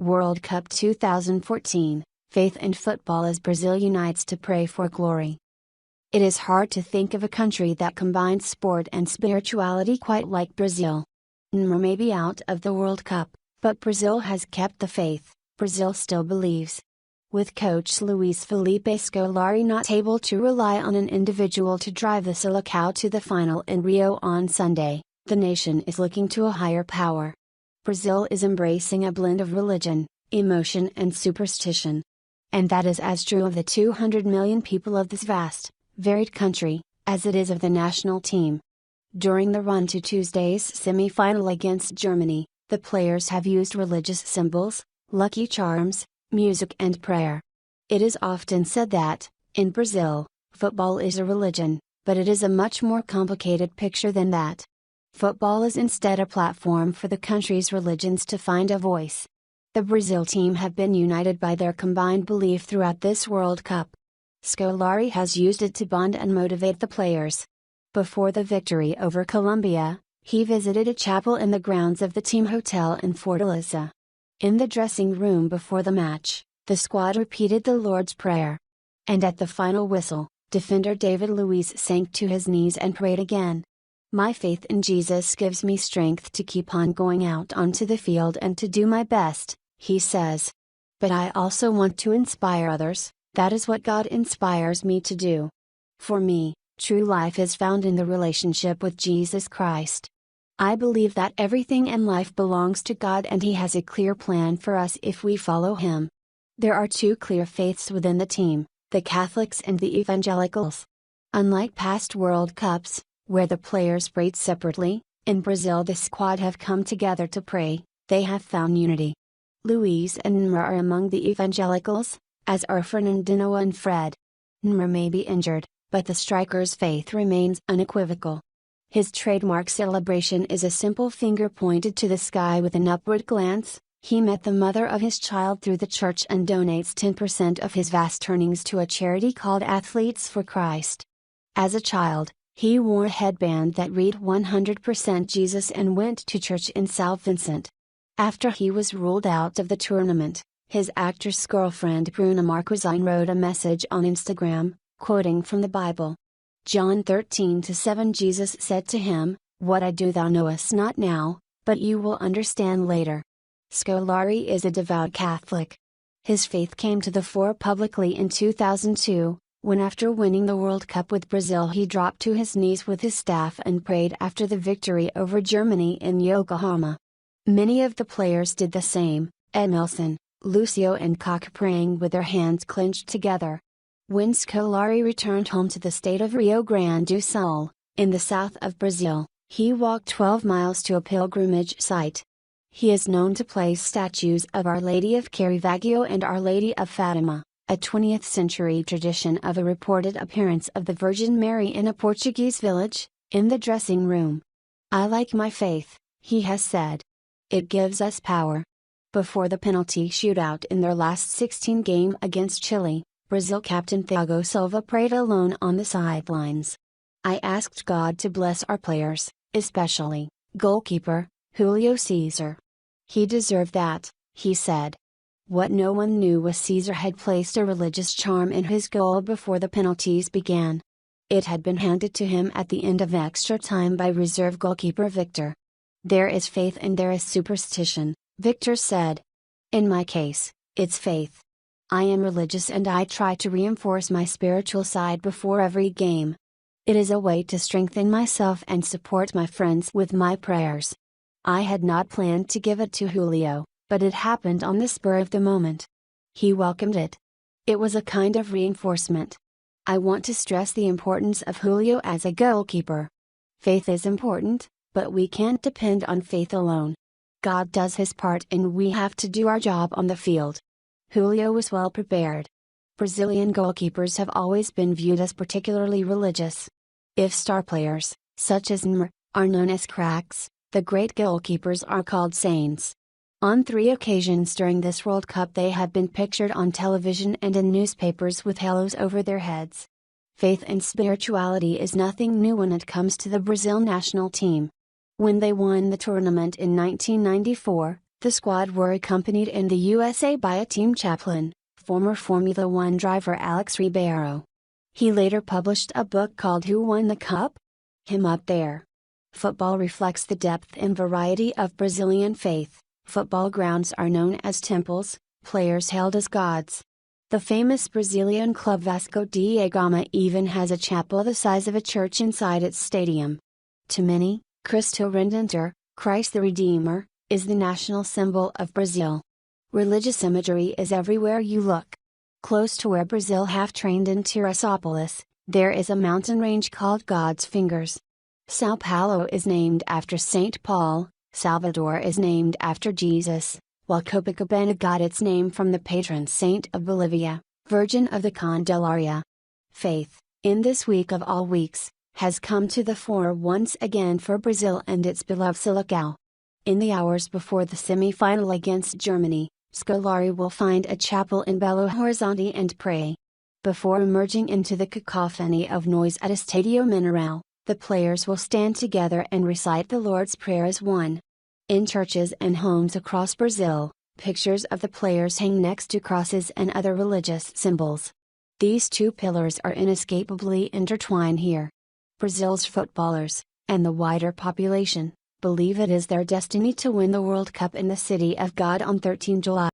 World Cup 2014, Faith and Football as Brazil Unites to Pray for Glory. It is hard to think of a country that combines sport and spirituality quite like Brazil. Neymar may be out of the World Cup, but Brazil has kept the faith. Brazil still believes. With coach Luis Felipe Scolari not able to rely on an individual to drive the Selecao to the final in Rio on Sunday, the nation is looking to a higher power. Brazil is embracing a blend of religion, emotion and superstition. And that is as true of the 200 million people of this vast, varied country, as it is of the national team. During the run to Tuesday's semi-final against Germany, the players have used religious symbols, lucky charms, music and prayer. It is often said that, in Brazil, football is a religion, but it is a much more complicated picture than that. Football is instead a platform for the country's religions to find a voice. The Brazil team have been united by their combined belief throughout this World Cup. Scolari has used it to bond and motivate the players. Before the victory over Colombia, he visited a chapel in the grounds of the team hotel in Fortaleza. In the dressing room before the match, the squad repeated the Lord's Prayer. And at the final whistle, defender David Luiz sank to his knees and prayed again. My faith in Jesus gives me strength to keep on going out onto the field and to do my best, he says. But I also want to inspire others, that is what God inspires me to do. For me, true life is found in the relationship with Jesus Christ. I believe that everything in life belongs to God and He has a clear plan for us if we follow Him. There are two clear faiths within the team, the Catholics and the Evangelicals. Unlike past World Cups, where the players prayed separately, in Brazil the squad have come together to pray. They have found unity. Luiz and Neymar are among the Evangelicals, as are Fernandinho and Fred. Neymar may be injured, but the striker's faith remains unequivocal. His trademark celebration is a simple finger pointed to the sky with an upward glance. He met the mother of his child through the church and donates 10% of his vast earnings to a charity called Athletes for Christ. As a child, he wore a headband that read 100% Jesus and went to church in São Vicente. After he was ruled out of the tournament, his actress girlfriend Bruna Marquezine wrote a message on Instagram, quoting from the Bible. John 13:7 Jesus said to him, "What I do thou knowest not now, but you will understand later." Scolari is a devout Catholic. His faith came to the fore publicly in 2002, when after winning the World Cup with Brazil he dropped to his knees with his staff and prayed after the victory over Germany in Yokohama. Many of the players did the same, Edmilson, Lucio and Kaká praying with their hands clenched together. When Scolari returned home to the state of Rio Grande do Sul, in the south of Brazil, he walked 12 miles to a pilgrimage site. He is known to place statues of Our Lady of Caravaggio and Our Lady of Fatima, a 20th century tradition of a reported appearance of the Virgin Mary in a Portuguese village, in the dressing room. I like my faith, he has said. It gives us power. Before the penalty shootout in their last 16 game against Chile, Brazil captain Thiago Silva prayed alone on the sidelines. I asked God to bless our players, especially goalkeeper Julio Cesar. He deserved that, he said. What no one knew was Cesar had placed a religious charm in his goal before the penalties began. It had been handed to him at the end of extra time by reserve goalkeeper Victor. There is faith and there is superstition, Victor said. In my case, it's faith. I am religious and I try to reinforce my spiritual side before every game. It is a way to strengthen myself and support my friends with my prayers. I had not planned to give it to Julio, but it happened on the spur of the moment. He welcomed it. It was a kind of reinforcement. I want to stress the importance of Julio as a goalkeeper. Faith is important, but we can't depend on faith alone. God does His part and we have to do our job on the field. Julio was well prepared. Brazilian goalkeepers have always been viewed as particularly religious. If star players, such as Neymar, are known as cracks, the great goalkeepers are called saints. On 3 occasions during this World Cup they have been pictured on television and in newspapers with halos over their heads. Faith and spirituality is nothing new when it comes to the Brazil national team. When they won the tournament in 1994, The squad were accompanied in the USA by a team chaplain, former Formula One driver Alex Ribeiro. He later published a book called Who Won the Cup? Him Up There. Football reflects the depth and variety of Brazilian faith. Football grounds are known as temples, players hailed as gods. The famous Brazilian club Vasco da Gama even has a chapel the size of a church inside its stadium. To many, Cristo Redentor, Christ the Redeemer, is the national symbol of Brazil. Religious imagery is everywhere you look. Close to where Brazil trained in Teresópolis, there is a mountain range called God's Fingers. São Paulo is named after St. Paul, Salvador is named after Jesus, while Copacabana got its name from the patron saint of Bolivia, Virgin of the Candelaria. Faith, in this week of all weeks, has come to the fore once again for Brazil and its beloved Selecao. In the hours before the semi-final against Germany, Scolari will find a chapel in Belo Horizonte and pray. Before emerging into the cacophony of noise at Estadio Mineral, the players will stand together and recite the Lord's Prayer as one. In churches and homes across Brazil, pictures of the players hang next to crosses and other religious symbols. These two pillars are inescapably intertwined here. Brazil's footballers, and the wider population, believe it is their destiny to win the World Cup in the City of God on 13 July.